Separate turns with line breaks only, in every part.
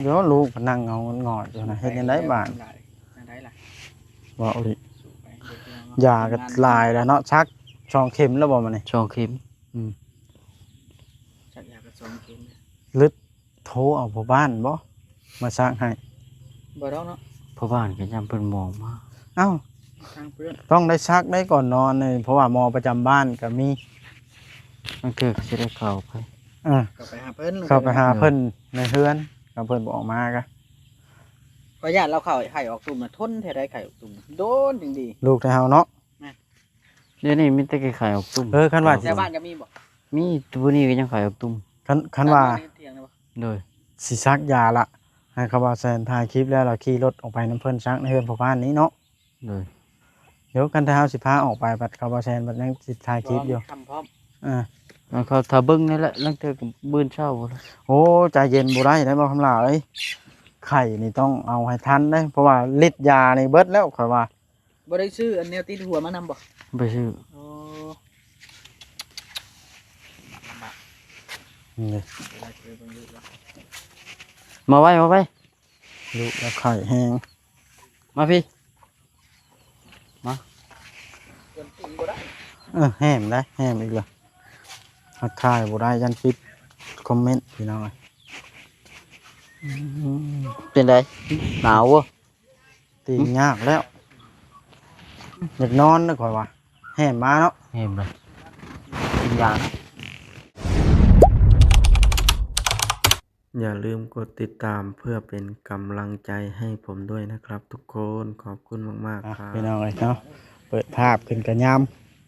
เดี๋ยวลูกก็นั่งเอางอดอยู่นะเฮ็ดจังได๋บาด
ได้ล่ะ
บ่เอาดิ
สู้ไปเฮ็ดเรื่อง
ยาก็หลายแล้วเนาะชักช่องเข็มแล้วบ่มื้อนี้
ช่องเข็ม
ชักยากระสองเข็ม
ลึดโทรเอาพ่อบ้านบ่มาซักให้
บ่ต้องเนาะ
พ่อบ้านก็ยามเพิ่นมองมา
เอ้า
ทางเพื่อน
ต้องได้ซักได้ก่อนนอนเลยเพราะว่าหมอประจำบ้านก็มี
มันเกิดก็สิได้เข้าไป
เออ
ก็ไปหาเพิ่น
เข้าไปหาเพิ่นในเฮือนก็เพิ่นบ่ออกมาก็
ก็ญาติเราเข้าไข่ออกตุ่มน่ะทนแท้ได้ไข่ออกตุ่มโดนจริงดี
ลูกแต่เฮาเนาะ
เดี๋ยวนี้มีแต่ไข่ออกตุ่ม
คันว่า
แต่บ้านก็มีบ่
มีตัวนี้ก็ยังไข่ออกตุ่ม
คันว่า
เถียงนะบ่
โดย
สิซักยาละให้เขาว่าแซนถ่ายคลิปแล้วเราขี่รถออกไปน้ำเพิ่นซักในเฮือนพ่อบ้านนี้เนาะ
โดย
เดี๋ยวกันถ้าเฮาสิพาออกไปบัดเขาว่าแซนบัดยังสิถ่ายคลิปอยู่
คำพร้อม
อ่า
แล้วเขาถ้าเบิ่งนี่แหละลังเทื่อก็มื้อเช้าพุ่นล่ะ
โอ้ใจเย็นบ่ได้ได้บ่คำลาเอ้ยไข่นี่ต้องเอาให้ทันเด้เพราะว่าฤทธิ์ยานี่เบิดแล้วข่อยว่า
บ่ได้ซื้ออันแนวติดหัวมานำบ่
ไปซื้อ
โอ้
นี่เลย
เวลาจะไปเบิ่งลูกแล้ว
มาไว้มาไว้
ลูกแล้วไข่แห้ง
มาพี่
เพิ่นกินบ่ได้
แห้มได้แห้มอีกเลยทักทายบ่ได้ยันปิดคอมเมนต์พี่น้องเอ้ย
เป็นไดหนาวบ่
ตียากแล้วอยากนอนนะข่อยว่าแห้มมาเนาะ
เห็นบ่กินยา
อย่าลืมกดติดตามเพื่อเป็นกำลังใจให้ผมด้วยนะครับทุกคนขอบคุณมากๆครับพี่น้องเอ้ยเนาะเปิดภาพขึ้นกระย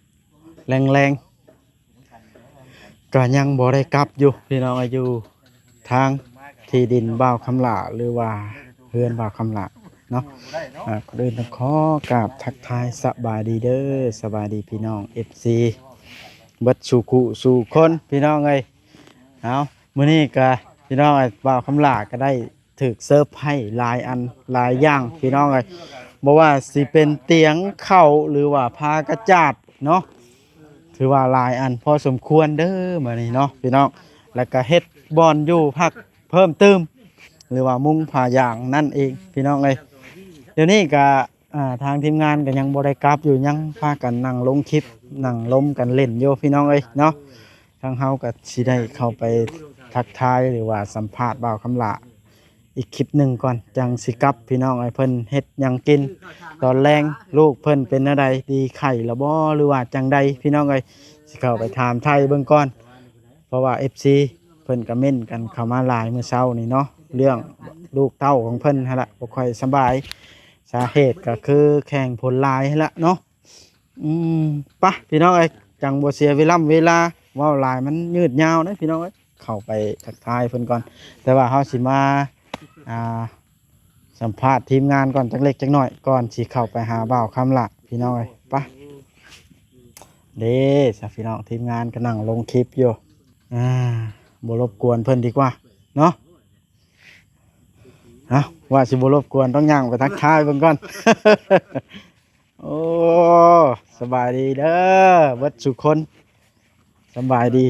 ำแรงๆก็ยังบ่ได้กลับอยู่พี่น้องอายุทางที่ดินบ่าวคำหลาหรือว่าเฮือนบ่าวคำหลาเนาะก็เดินขอกราบทักทายสบายดีเด้อสบายดีพี่น้อง FC เบิดสู่คุสู่คนพี่น้องเอ้ยเอามื้อนี้ก็พี่น้องไอ้บ่าวคำหลาก็ได้ถึกเซิร์ฟให้หลายอันหลายอย่างพี่น้องเอ้ยบ่ว่าสิเป็นเตียงเข้าหรือว่าผ้ากระจาดเนาะถือว่าหลายอันพอสมควรเด้อมื้อนี้เนาะพี่น้องแล้วก็เฮ็ดบอนอยู่พักเพิ่มเติมหรือว่ามุ้งผ้าย่างนั่นเองพี่น้องเอ้ยเดี๋ยวนี้ก็ทางทีมงานก็ยังบ่ได้กลับอยู่ยังพากันนั่งลงคลิปนั่งล้มกันเล่นอยู่พี่น้องเอ้ยเนาะทางเฮาก็สิได้เข้าไปทักทายหรือว่าสัมภาษณ์บ่าวคำหลาอีกคลิปหนึ่งก่อนจังสิกลับพี่น้องไอ้เพิ่นเฮ็ดหยังกินตอนแรงลูกเพิ่นเป็นอะไรดีไข่ละบ่หรือว่าจังใดพี่น้องเอ้ยสิเข้าไปถามไทยเบิ่งก่อนเพราะว่า FC เพิ่นก็เม่นกันเข้ามาหลายมื้อเช้านี่เนาะเรื่องลูกเต้าของเพิ่นหั่นล่ะบ่ค่อยสบายสาเหตุก็คือแข่งผลลายหั่นล่ะเนาะปะพี่น้องเอ้ยจังบ่เสียเวลาเว้าหลายมันยืดยาวนะพี่น้องเอ้ยเข้าไปทักทายเพิ่นก่อนแต่ว่าเฮาสิมาสัมภาษณ์ทีมงานก่อนจักเล็กจักน้อยก่อนสิเข้าไปหาบ่าวคำละพี่น้องเอ้ยไปเด้สพี่น้องทีมงานกำลังลงคลิปอยู่บ่รบกวนเพิ่นดีกว่าเนาะว่าสิบ่รบกวนต้องย่างไปทักทายเบิ่งก่อน โอ้สบายดีเด้อเบิดสุคนสบายดี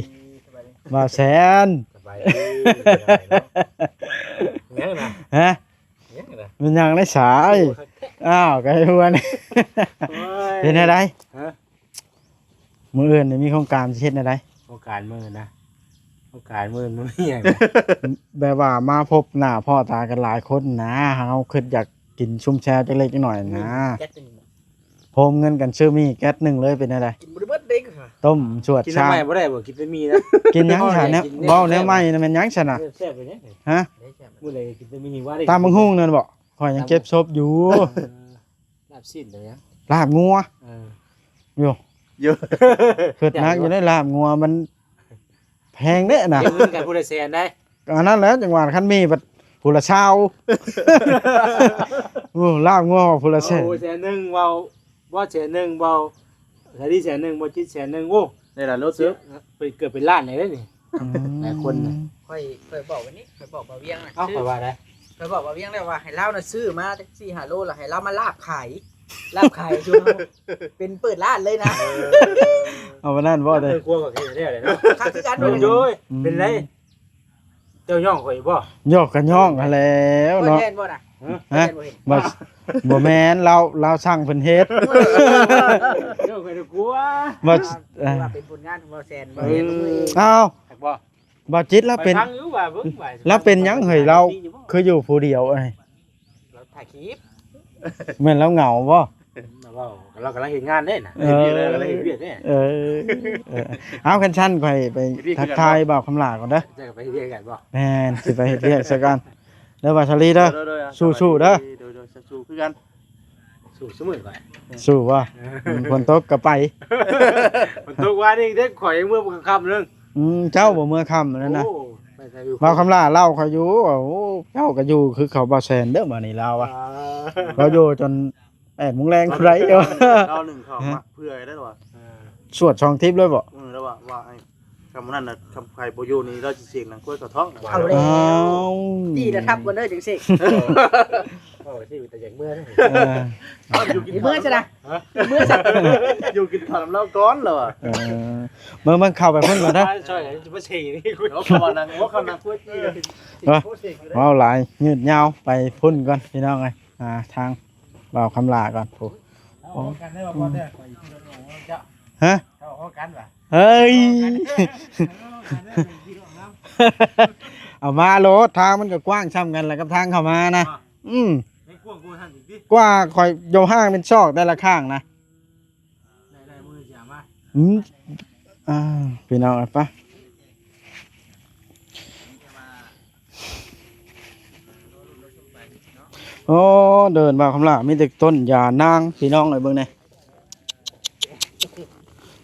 บ่าวแสน
สบายดีเนี่ยนะ
ฮะ
เนี่ยนะ
มันยังได้สายไก่หัวนี่เป็นอะไร
ฮะ
มืออื่นนี่มีโครงการสิเฮ็ดอะไร
โอกาสมือนะโอกาสมือมันไม่อย่าง
แบบว่ามาพบหน้าพ่อตากันหลายคนนะเฮาคิดอยากกินชุ่มแช่จักเล็กจักหน่อยนะ
แก๊สหนึง
โฮมเงินกันชื่อมีแก๊สหนึ่งเลยเป็นอะไร
กินบ่ได้เบิดเด้งค่ะ
ต้มชวด
กิน
ชา
น้ำใหม่บ่ได้บ่กินแต่มีนะ
กินหยังฉันเนี่ยเบ้าแนวใหม่น่ะแม่นหยังฉันน่ะ
แซ่บไปเนี่ย
ฮะ
ได้แซ่บ
มื้อใดกินแต่มีว่าได้
ตามบังฮุ้งนั่นบ่ข่อยยังเก็บศพอยู่
ลาบสิ้นเลยนะ
ลาบงัว
เออ
อยู่
เยอะ
คิดนักอยู่ได้ลาบงัวมันแพงเด้น่ะ
เดี๋ยวมื้อกันผู้ใดแซนได้
อันนั้นแหล้วจังหวัดคันมีบัดผู้ละชาวโอ้ลาบงัวผู้ละแสน
โอ้แสนหนึงเว้าบ่แสนหนึงเว้าแสนที่แสนหนึงบ่จิตแสนหนึงโอ้ได้ล่ะรถซื้อไปเกือบเป็นล้านเลยเด้นี่ หลายคนน่ะ
ค่อยบอกวันนี้ค่อยบอกบ่าเวียงน่ะ
เอ้า
ซื้
ไป
อ
ว่าได้
ค่อยบอกบ่าเวียงได้ว่าให้เล่าน่ะซื้อมาจัก4-5โลแล้วให้เล่ามาลาบขายลาบขายจุเฮาเป็นเปิดร้านเลยนะ
เอามานั่นบ่ได้
ครัวก็แค่ได้เลยเนาะ
ค่าคือกัน
โอ้
เด้อย
เป็นไร เจ้าย่องข่อยบ่
โยกกันย่องกันแล้ว
บ่
เนาะ
เห็นบ่น่ะ
ฮะ
บ่เห็น
บ่แม่นเราสั่งเพิ่นเฮ็ด
เจ้าข่อยกลัว
บ่
ว่าเป็นผลงานของบ่แซนบ่เห็นบ่เอง
อ้าว
หักบ่
บ่จิตเราเป็น
ไปฟังอยู่ว่าเบิ่งว่า
เราเป็นหยังเฮ้ยเราคืออยู่ผู้เดียวเอ้ย
เราถ่ายคลิป
แม่นเราเหงาบ่
เรากำลังเฮ็ดงานเด้น่ะ
เออ
กำลังเฮ็ดเวียกเด้
เออเอาคันชั้นไปทักทายบ่าวคำลาก่อนเด้อ
จะไปเฮ็ดเวียกกันบ่
แม่นสิไปเฮ็ดเวียกซะกันเด้อว่าชลีเด้อ สู้ๆเด้อ
สู้คือกัน
สู้เสมอไป
สู้ว่าฝนตกก็ไป
มันตกว่านี่เด็กข่อยเมื่อค่ำนึง
เจ้าบ่เมื่อค่ำนั่นนะ
โอ้ไปใส่อยู่
บ่าวคำลาเล่าเขาอยู่ว่าโอ้เจ้าก็อยู่คือเขาบ่าวแซนเด้อมานี่เราอ่ะเราอยู่จน8:00 นแรงผู้ใดเด้อ
เราหนึ่งเขามาเพื่อได้หรอวะ
สวดช่องทิพย์เลยบ่
แล้วว่าไอ้คำนั้นน่ะคำใครโบโยนี่เราจะเสียงหนังกล้วยกระท้อง
เอาแล้
อ้าว ว
ตีนะทับกันเด้อจังซี่
โอ้ที่แต่อย่างเมื่อนี่
เออ
อีเมื่อซะนะอีเมื่อซะ
อยู่กินข้าวน้ำเล่าก้อนเหรอวะ
เออมันเข้าไปเพิ่นก่อนนะ
ช่วยกันจะมาเชยนี่คุณ
แล้วเขามานั่งว่าเขานั่งกล้วยจี้เลย
เว้าหลายยืดยาวไปพุ่นก่อนพี่น้องเอ้ยทางบ่าวคำลาก่อนผู้
เอากันได้บ่เนี่ยข่อยเจ้า
ฮะ
เอากันว่ะ
เฮ้ย เอามาโลดทางมันก็กว้างช่ำกันแหละกับทางเข้ามานะ
ไม่กลัวกูท่านอีกดิ
กว่าคอยโยห้างเป็นซอกแต่ละข้างนะ
ได้มือเสียมา
พี่น้องเอาปะโอ้เดินมาคำละมีแต่ต้นยานางพี่น้องเลยเบิ่งนี่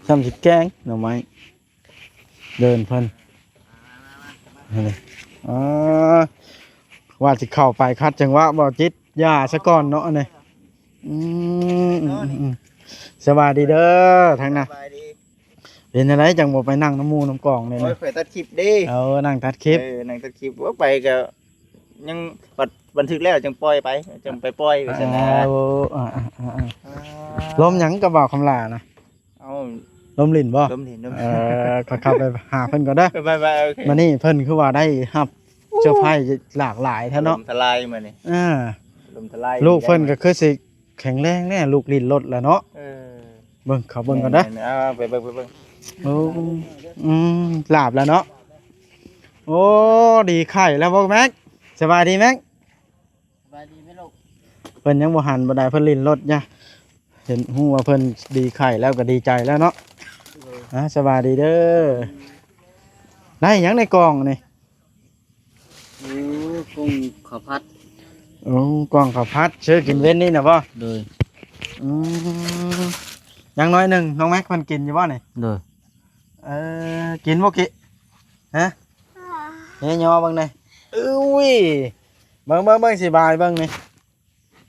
ซ้ำสิแกงหน่อไม้เดินเพิ่นนี่ว่าสิเข้าไปคัดจังหวะบ่จิตยาซะก่อนเนาะนี่สวัสดีเด้อทางน่ะเป็นอะไรจังบ่ไปนั่งน้ำมูน้ำกล่องเลย
โอ้
นะ
ยไปตัดคลิปดิ
นั่งตัดคลิป
นั่งตัดคลิปว่าไปก็ยังบันทึกแล้วจังปล่อยไปจังไปปล่อยไปซะนะ
ลมหยังกับบ่าวคำลานะ
เอา
ลมลิ่นบ่
ล้มเห็นล้ม
ก็เข้าไปหาเพิ่นก่อนเด้อ
ไปโอเค
มานี่เพิ่นคือว่าได้รับเสื้อผ้าหลากหลายแท้เนาะ
ลมทลายมานี่ ลมทลาย
ลูกเพิ่นก็คือสิแข็งแรงแน่ลูกลิ้นลดแล้วเนาะเบิ่งเขาเบิ่งก่อนเด้อ
เอาไปเบิ่ง
โอ้หลาบแล้วเนาะโอ้ดีไข่แล้วบ่แม็กสบายดีแม็ก
สบายดีมั้ยลูก
เพิ่นยังบ่หันบ่ได้เพิ่นลิ้นลดจ้ะเห็นฮู้ว่าเพิ่นดีไข่แล้วก็ดีใจแล้วเนาะสบายดีเด้อได้หยังในกล่องนี่
โอ้กุ้งข้าวผัด
โอ้กล่องข้าวผัดซื้อกินเว้นนี่น่ะบ่
โดย
อย่างน้อยหนึ่งน้องแม็กมันกินอยู่บ่นี่
โดย
กินบ่กิฮะเฮ้ยยอเบิ่งนี่อุ้ยเบิ่งสิบายเบิ่งนี่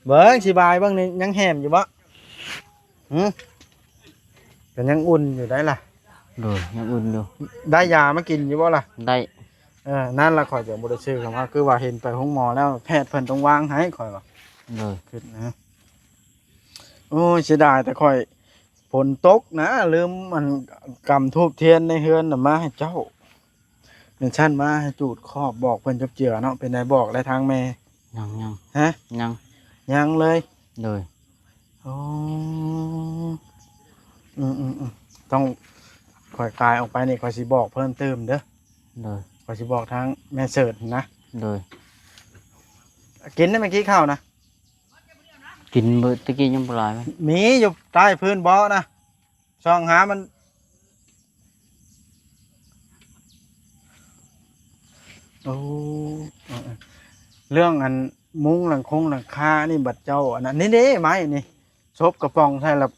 เบิ่งสิบายเบิ่งนี่ยังแหมอยู่บ่ก็ยังอุ่นอยู่ได้ล่ะ
โดยยังอุ่นอยู่
ได้ยามากินอยู่บ่ล่ะ
ได้
นั่นล่ะข่อยจะบ่ได้ซื้อคำว่าคือว่าเห็นไปห้องหมอแล้วแพทย์เพิ่นต้องวางให้ข่อยว่า
โดย
ขึ้นนะโอ้ยเสียดายแต่ข่อยฝนตกนะลืมมันกำทูบเทียนในเฮือนน่ะมาให้เจ้าเป็นชั้นมาให้จูดครอบบอกเพิ่นจับเจือเนาะเป็นไดบอกได้ทางแม่
ยัง
ฮะ
ยัง
ยังเลย
โดย
โอ้ต้องข่อยกายออกไปนี่ข่อยสิบอกเพิ่มเติมเด้อ
โดย
ข่อยสิบอกทางแม่เสิร์ชนะ
โดย
กินได้เมื่อกี้ข้าวนะ
กินเบิดตะกี้ยังบ่หลายมั้ย
มีอยู่ใต้พื้นบ่อนะช่องหามันโอ้เรื่องอันมุ้งหลังคงหลังคานี่บัดเจ้าอันนั้นนี่เด้ไม้นี่ซบกระป๋องใช่ละ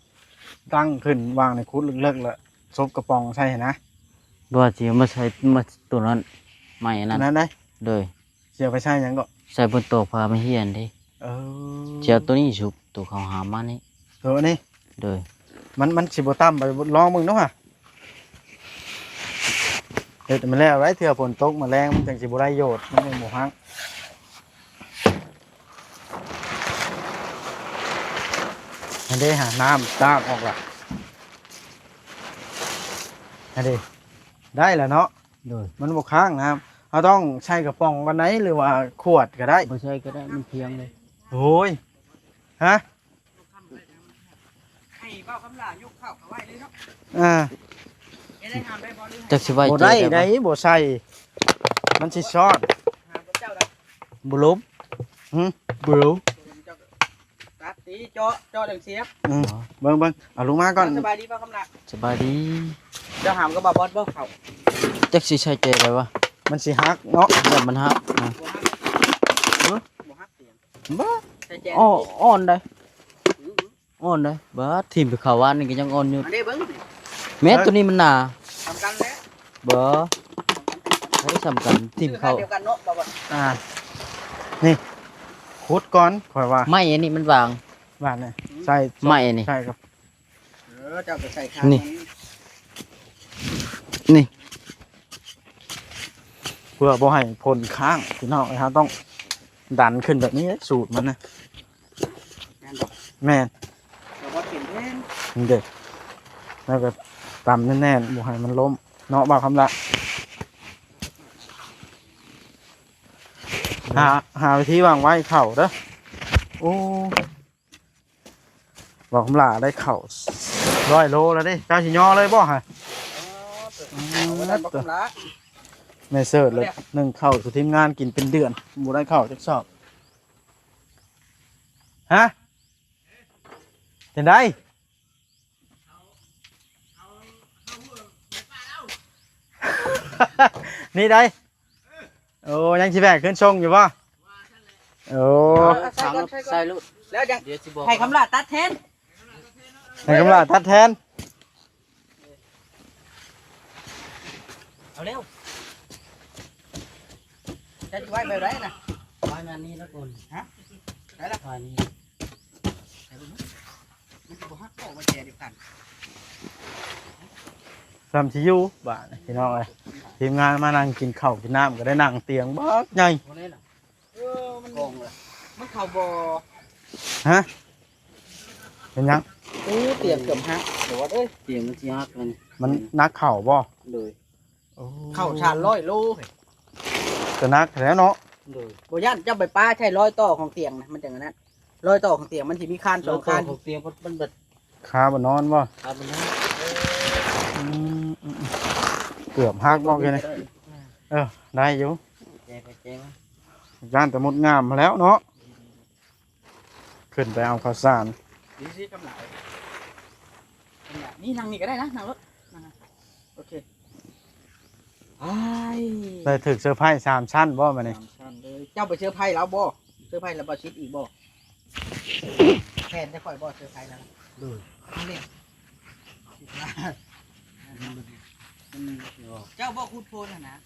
ตั้งขึ้นวางในคุดเลิกๆละซบกระป๋องใช่นะ
บ่ว่าสิเอามาใช้มาตัวนั้นใหม่
อั
นั้น
นนั้นได้
โดย
เสียไปใช่หยังก็
ใส่บนโต๊ะพามาเฮียนเด้
เออ
เจ้าตัวนี้สุกตัวเขาหามานี่
เออนี่
โดย
มันสิบ่ต่ำไปลองมึงเนาะฮะเฮ็ดมันแล้วไว้เถื่อฝนตกมาแรงมันจังสิบ่ได้โยชน์มันเป็นหมู่ฮังอันนี้หาน้ำตามออกละอันนี้ได้แล้วเนาะ
โดย
มันบกค้างน้ำ เราต้องใช้กระป๋องกันไหนหรือว่าขวดก็ได้
บ่ใช่ก็ได้มันเพียงเลย
โอ้ยฮะ
ให้เบ้าคำลายกเข้าเขาไว้เลยเนาะ
อ่า
ได้ทำได้บ่หรือ
จักสิไว้
บ่
ใจ
ได้
ได้
ได้
บ่
บ่ใส่มันสิช็อต
หาพระเจ้าได้
บ่ลบ
บรู
ตัดตีเจาะเดังเสียบ
เบิ่งเอาลงมาก่อน
สบายดีเบ้าคำลา
สบายดี
เจ้าหามก็บ่บอสบ่เข้า
จักสิใช้ใจได้บ่
มันสิฮักเนาะ
แบบมันฮักนะ
บ่ฮักเสียง
บ่
ใส่แจน
อ่อนได้อ่อนได้บ่ทีมไปเข้าว่านนี่ก็ยังอ่อนอยู่
อันนี้เบิ่ง
แม้ตัวนี้มันหนา
ทำกันแล้ว
บ่ให้สำคัญทีมเข้า
เดียวกันเนาะบ่บ่
อ่านี่ขุดก่อนค่อยว่า
ไม้อันนี้มันวาง
บ้านนี่ใส่
ไม้อันนี้
ใช่ครับ
เจ้าก็ใส่ข้าง
นี่ นี่
เพื่อบ่ให้ผลข้างพี่น้องนะครับต้องดันขึ้นแบบนี้สูตรมันนะ
แม่นบ่
แม่น
แต่ว่าเป็นแม่น
นี่เด็กแล้วก็ตำแน่นๆบ่ให้มันล้มเนาะบ่าวคำละหาวิธีวางไว้เข่าเด้อโอ้บ่าวคำละได้เข่า100 โลแล้วดิเจ้าสิย่อเลยบ่ฮะ
เอาได้บ่คำละ
แม่เสิร์ชเลยนึ่งเข่าสู่ทีมงานกินเป็นเดือนบ่ได้เข่าจักสอบฮะเห็นได้ นี่ได้โอ้ยังสิแบกขึ้นชงอยู่ป่ะโอ้
ใส่ก่อนใส่ก่
ใส่
อน
ลูก
แล้วยัง
เดี๋ยวสิบอก
ให้คำละตัดแทน
ให้กำลังทัดแทน
เอาเร็วจะไว้แบบไหนน่ะ
ไว้มานี่แล้วก่อน
ได้ละ
ไว้นี่
มันสิบ่ฮักออกมาแจเดียวกัน
ซ้ำชิอยูบ้านพี่น้องเอ้ยทีมงานมานั่งกินข้าวกินน้ำก็ได้นั่งเตียงบักใหญ่
บ่ได้ล่ะ
มัน
กองเลย
มันเข้าบ่
ฮะเป็นยัง
เตียงเกือบฮักเดี๋ยวว่าเอ้ย
เตียงมันสิฮักมัน
มันนักเข่าบ่
โดย
เข้าชาน100 โลเฮ้ย
ก็นักแล้วเนาะ
โดย
บ่ย่านเจ้าไปป้าใช่ร้อยต่อของเตียงนะมันจังนั้นร้อยต่อของเตียงมันสิมีคานสองคาน
ของเตียงมันเบิด
ขาบ่นอนบ่
ครับมันฮัก
อืมเกือบหักบ่แค่นี้ได้อยู่
แจไปแจมา
ย่านแต่มดงามมาแล้วเนาะขึ้นไปเอาข้าวสาร
ดีสิกำลังนี่นั่งนี่ก็ได้นะนั่งรถนั่งนะโอเคไอ้
ได้ถึกเซอร์ไพรส์3 ชั้นบ่มานี่
สามชั้นเลยเจ้าไปเชื้อร์ไผ่แล้วบ่เชื้อร์ไผ่แล้วบ่ชิดอีกบ่แทนจะค่อยบ่เชื้อร์ไผ่แล้วนี่นี่เจ้าบ่คูดโพนนะ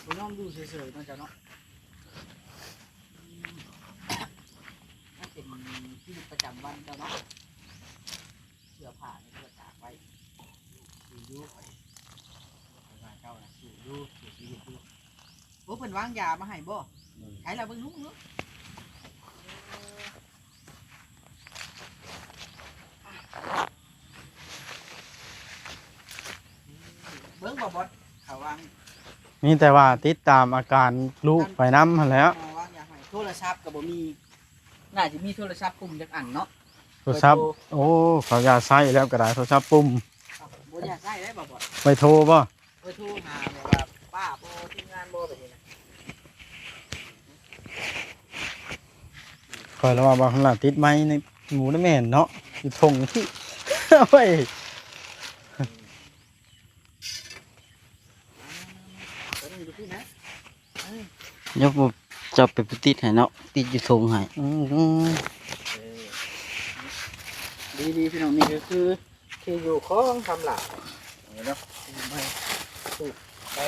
บ่ยอมดูเฉยๆเนาะเจ้าเนาะนั่นเป็นชีวิตประจำวันเจ้าเนาะเสื้อผ้าเนี่ยเสื้อตากไว้ดูยูไปว่าเจ้าน่ะสูยูสูชีวิตดูโอ้เพิ่นวางยามาให้บ่ใช้แล้วเบิ่งนู้นเนาะเบิ่งบ่บดเขาวาง
มีแต่ว่าติดตามอาการลูกไปน้ำหั้นแหล้ว
วางยาให้โทรศัพท์ก็บ่มีน่าจะมีโทรศัพท์ปุ่มจักอันเนาะ
โทรศัพท์โอ้เขาอยากใช้แล้วก็ได้โทรศัพท์ปุ่ม
บ่อยากได้ได้บ่บด
ไปโทรบ่
ไปโทรหาแบบว่าป้าบ่ทีมงานบ่แบบนี้นะ
คอยระวังบางขนาดติดไม้ในหมูในแม่นเนาะอยู่ทงที่ โอ้ย
ตัวนี้อยู่ที่นะ
ยกบ่จับไปติดให้เนาะติดอยู่ทงให้
อืม
ดีๆพี่น้องนี่ก็คือที่อยู่ของทำหลักเนาะไม่สูบไป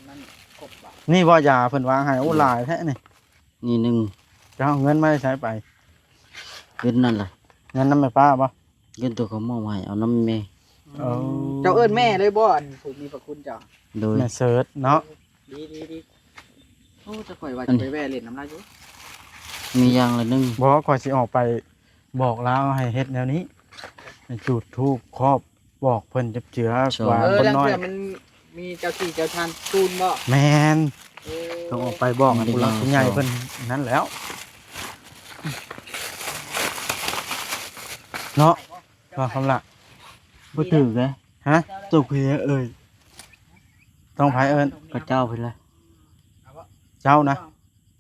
มันครบบ่
นี่ว่ายาเพิ่นวางให้โอ้หลายแท้นี่
นี่หนึง
จะเอาเงินมาใช้ไป
เงินนั่นล่ะ
เงินน้ำแม่ป้าบ่
เงินตัวเขามอบให้เอาน้ำแม่
เอา
เจ้าเอิ้นแม่เลยบ่อันผู้มีพระคุณเจ้า
โดย
แม่เสิร์ชเนาะ
ดีโอ้จะข่อยว่าจะไปแว่เล่นน้ำลายอยู่
มีอย่างละหนึง
บอกว่าก่อนสิออกไปบอกลาวให้เฮ็ดแนวนี้ให้จุดธูปครอบบอกเพิ่นจับเจือว่า
เออ
คน
แล้ว
น้อย
เพื่อมัน มีเจ้าที่เจ้าทานตูนบ่
แมนต้องออกไปบอกให้ผู้หลักผู้ใหญ่เพิ่นนั้นแล้วเนาะว่าคำละ
บ่ถือไง
ฮะตุกเพียเอ้ยต้องไผเอิ้น
ก็เจ้าไปเลย
เจ้านะ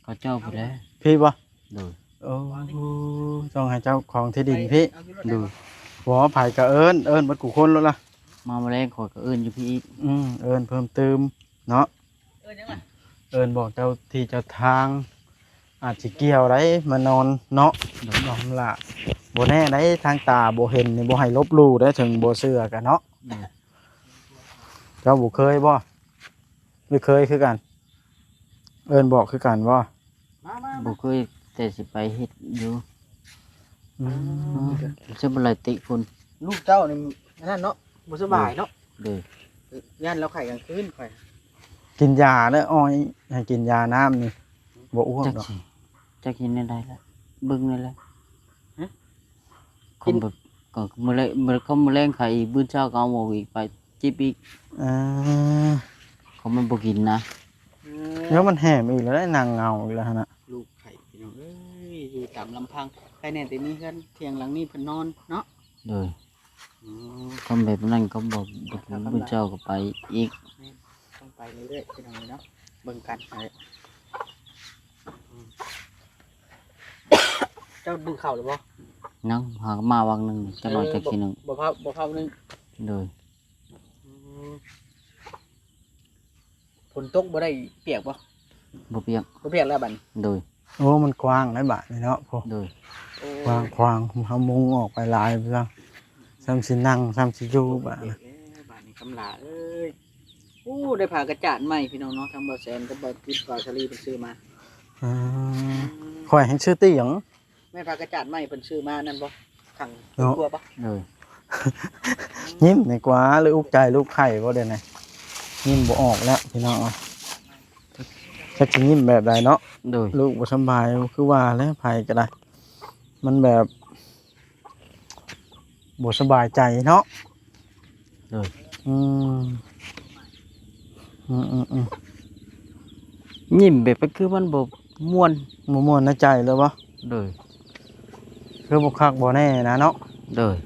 ก็เจ้าไปเลย
พี่บ่
โดย
โอ้ต้องให้เจ้าของที่ดินพี่
โดย
บ่ไผก็เอิ้นบัดกูคนแล้วล่ะ
มาแมลงขอยก็เอิ้นอยู่พี่อีก
เอิ้นเพิ่มเติมเนาะ
เออยังไง
เอิ้นบอกเจ้าที่เจ้าทาง อาจสิเกี่ยวได้มานอนเนาะน้องล่ะบ่แน่ได้ทางตาบ่เห็นนี่บ่ให้ลบหลู่ได้ถึงบ่เชื่อกันเนาะเจ้าบ่เคยบ่ไม่เคยคือกัน เอิ้นบอกคือกันบ่
บ่เคยแต่สิไปเฮ็ดอยู่
อืม
จะบ่ไหลติคน
ลูกเจ้านี่นั่นเนาะบ่สบายเนาะ
โดย
ย่านเราไข่กลางคืนข่อย
กินยาเด้ออ้อยให้กินยาน้ำนี่บ่อ้วก
จัก
ดอก
สิจักเห็นได้ละเบิ่งได้ละคนแบบก็มื้อแลเขามื้อแลงขายอีกมื้อเช้าก็เอาหมกอีกไปจิบอีก
อ่า
เขามันบ่กินนะ
เดี๋ยวมันแหมอีกแล้วได้นางเงาอีกแล้วหั่นน่ะ
ลูกไข่พี่น้องเอ้ยอยู่ตามลำพังใครแน่แต่มีกันเที่ยงหลังนี้เพิ่นนอนเนาะ
โดยเขาแบบนั้นก็บ่กินมื้อเช้าก็ไปอีก
ต้องไปเรื่อยๆพี่น้องเนาะเบิ่งกันอะไรเจ้าดึงเข่าหรือบ่
นังหากมาวังหนึงจะนอนจักทีหนึง
บ่เผานึง
โดย
ฝนตกบ่ได้เปียกบ่
บ่เปียก
บ่เปียกแล้วบัดนี้
โดย
โอ้มันกว้างได้บาดนี่เนาะพอ
โดย
กว้างเฮามุงออกไปหลายไปซะซ้ำสินั่งซ้ำสิอยู่บาดน่ะ
บัดนี้กำลาเอ้ยโอ้ได้ผ่ากระจาดใหม่พี่น้องเนาะทางบ่อแสนกับบ่อติดบ่อชลีเพิ่นซื้อมา
อ่าข่อยให้ชื่อตี้หยัง
แม่ผ่ากระจาดใหม่เพิ่นซื้อมานั่นบ่ขัง
เนาะ
ครัวบ่
โดย
ยิ้มดีกว่าหรืออุกใจลูกไข่บ่ได้ไหนยิ้มบ่ออกแล้วพี่น้องเอาจักสิยิ้มแบบใดเนาะ
โดย
ลูกบ่สำบายคือว่าแล้วไผก็ได้ มันแบบบ่สบายใจเนาะ
โดย
อืมอืม
ยิ้มแบบคือมันบ่ม่วน
บ่ม่วนในใจเลยบ่
โดย
คือบ่คักบ่แน่นะเนาะ
โดย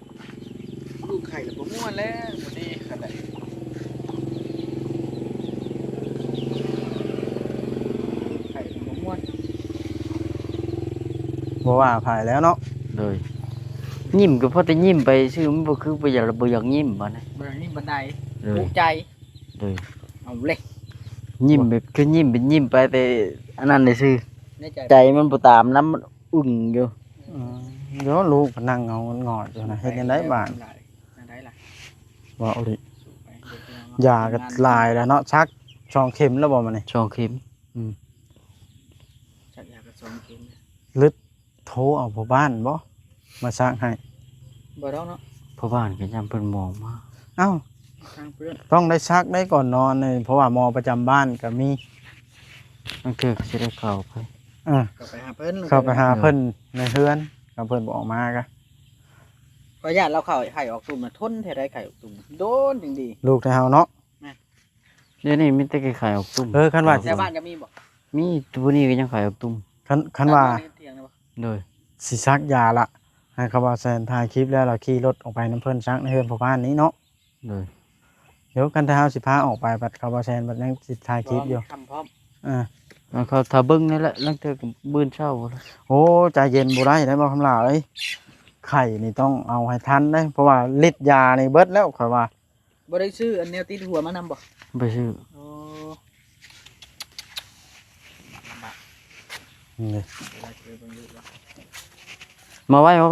ลูกไข่แล้วบ่ม่วนแล้วบ่ดีขนาดไข่แล้วบ่ม่วน
บ่ว่าไผแล้วเนาะ
โดยยิ้มก็พอแต่ยิ้มไปซื่อมันบ่คือบ่อยากยิ้มบ่นะ
บ่นี่บันได
โด
ลู
ย
กใจ
โดย
เอาเลย
ยิ้มแบบคือยิ้มเป็นยิ้มไปแต่อันนั้นได้ซื่อ
ในใจ
ใจมันบ่ตามน้ำมันอุ่นอยู่
เดี๋ยวลูกก็นั่งเงางอดอยู่นะเฮ็ดจังได๋บาด
นั่นได้ล่ะ
ว่าเอาดิ
สู้ไปเดี๋ยวพี่น้องเนะ
ยาก็ลายแล้วเนาะชักช่องเข็มแล้วบ่มันนี่
ช่องเข็ม
จักยากระสองเข็มเนี่ย
ลึดโทรเอาพ่อบ้านบ่มาซักให้
บ่ต้องเนาะ
พ่อบ้านก็จำเพิ่นมองมา
เอ้า
ทางเพื่อน
ต้องได้ซักได้ก่อนนอนเลยเพราะว่าหมอประจำบ้านก็มี
มันเกิดก็สิได้เข้าไป
อ่า
ก็ไปหาเพิ่น
เข้าไปหาเพิ่นในเฮือนกับเพิ่นบ่ออกมากะ
ก็ญาติเราเข้าไข่ออกตุ่มน่ะทนแท้ได้ไข่ออกตุ่มโดนจริงดี
ลูกในเฮาเนาะ
เดี๋ยวนี้มีแต่ไข่ออกตุ่ม
คันว่า
แต่บ้านจะมีบ่
มีตัวนี้ก็ยังไข่ออกตุ่ม
คันว่า
เที่ยงนะบ่
โดย
สิซักยาละให้เขาว่าแซนถ่ายคลิปแล้วเราขี่รถออกไปน้ำเพิ่นซักในเฮือนพ่อบ้านนี้เนาะ
โดย
เดี๋ยวกันถ้าเฮาสิพาออกไปบัดเขาว่าแซนบัดยังสิถ่ายคลิปอยู่
ทำพร้อม
อ่า
แล้วเขาถ้าเบิ่งนี่แหละลังเทื่อก็มื้อเช้าพุ่นล่ะ
โอ้ใจเย็นบ่ได้ได้บ่คำลาเอ้ยไข่นี่ต้องเอาให้ทันได้เพราะว่าฤทธิ์ยานี่เบิดแล้วข่อยว่า
บ่ได้ซื้ออันแนวติดหัวมานำบ่
ไปซื้อ
โอ้
นี่
เวลาเจอเบิ่งดูว่า
มาไว้
ลู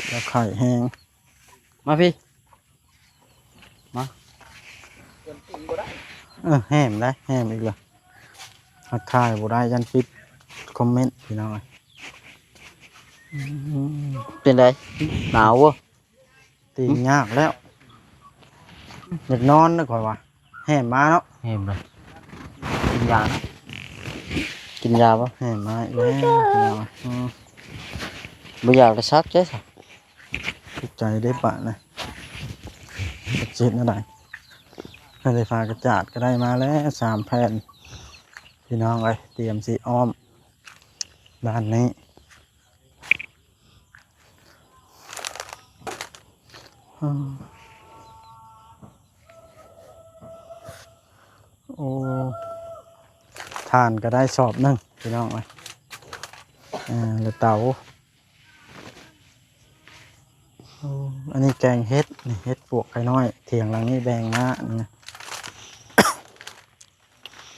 กแล้วไข่แห้ง
มาพี่
เกินตีบ่ได้
แห้มได้แห้มอีกแล้วทักทายบ่ได้ยันปิดคอมเมนต์พี่น้องเอ้ยอืม
เป็นไดหนาวบ่
ตียากแล้วอยากนอนนะข่อยว่าแห้มมาเนาะ
เห็นบ่กินยานะกินยาบ่
แห้มมาอีกแล้วพี่น้องเอ้ย
บ่อยากจะซักเด้ซะ
ทุกใจได้ปะนะเจ็ดอะไร ไฟฟ้ากระจาดก็ได้มาแล้ว3แผ่นพี่น้องเอ้ยเตรียมสีอ้อมด้านนี้โอ้ทานก็ได้สอบหนึ่งพี่น้องเอ้ยแล้วเต๋าโอ้อันนี้แกงเฮ็ดนี่เฮ็ดปวกไข่น้อยเถียงหลังนี้แบงมานี่นะ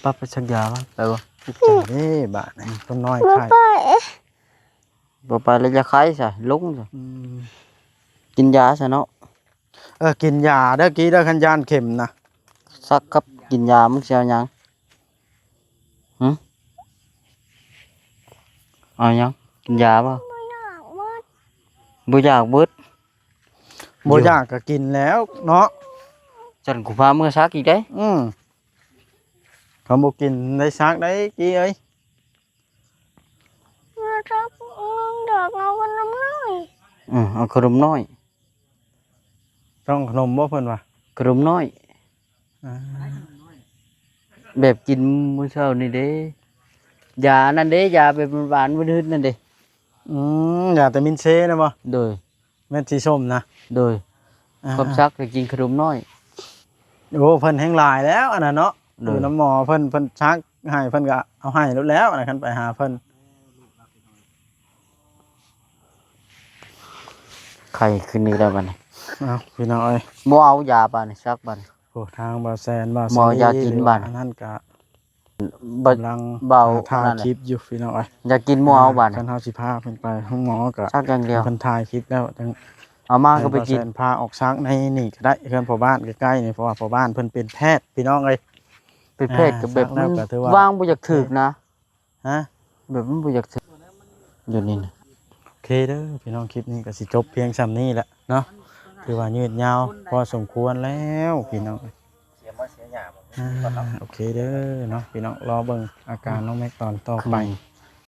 ป้าไปชักยาบ้างไปบ่
จังเด้บาดนี่ต้นน้อยไข่
บ่ไปแล้วจะไข้ซะลงซะ
อืม
กินยาซะเนาะ
กินยาเด้อกี้เด้อคันยานเข็มนะ
ซักกับกินยามึงสิเอาหยังหึเอาหยังกินยาบ่บ่อยากเบิด
บ่อยากก็กินแล้วเนาะ
จันกูพามือซักอีกเด้
เขาบ่กินได้ซักได้กี้เอ้ย
เอาขนมน้อย
ต้องขนมบ่เพิ่นว่า
ขนมน้อย แบบกินมื้อเช้านี่เด้ยานั่นเด้ยาแบบหวานๆมืดๆนั่นเด้
ยาแต่มินเซนะบ่
โดย
แม่นสีส้มนะ
โดยความซักก็กินขนมน้อย
โอ้เพิ่นแห้งหลายแล้วอันนั้นเนาะ
โด
ดู
ย
น้ำหมอเพิ่นซักให้เพิ่นก็เอาให้แล้วอันนั้นคันไปหาเพิ่น
ไข้ขึ้นนี่ได้บัดนี้
เอาพี่น้องเอ้ย
บ่เอายาบัดนี้ซักบัดนี้
โอ้ทางบ่าวแซนบ่าว
หมอยากินบ้าน
อันนั้นก็
บ่
กำลัง
เบา
ถ่าย
นั่นแหละ
คลิปอยู่พี่น้องเอ้ย
อยากกินบ่เอาบัด
คั
นี้
นเฮาสิพาเพิ่นไปห้องหมอก็
ซักอย่างเดียว
เพิ่นถ่ายคลิปแล้วจัง
เอามาก็ไปกิน
บ่าวแซพาออกซักในนี่ก็ได้เพื่อนพ่อบ้านใกล้ๆนี่เพราะว่าพ่อบ้านเพิ่นเป็นแพทย์พี่น้องเอ้ย
เป็นเพศกับแบบ
ซักแล้วก็ถือว่า
วางบ่อยากถึกนะ
ฮะ
แบบมันบ่อยากถึกอยู่นี่นะ
โอเคเด้อพี่น้องคลิปนี้ก็สิจบเพียงส่ำนี้แหละเนาะถือว่ายืดยาวพอสมควรแล้วพี่น้อง
เสียมาเสียหยาบ่
โอเคเด้อเนาะพี่น้องรอเบิ่งอาการน้องแม็กตอนต่อไป
อืม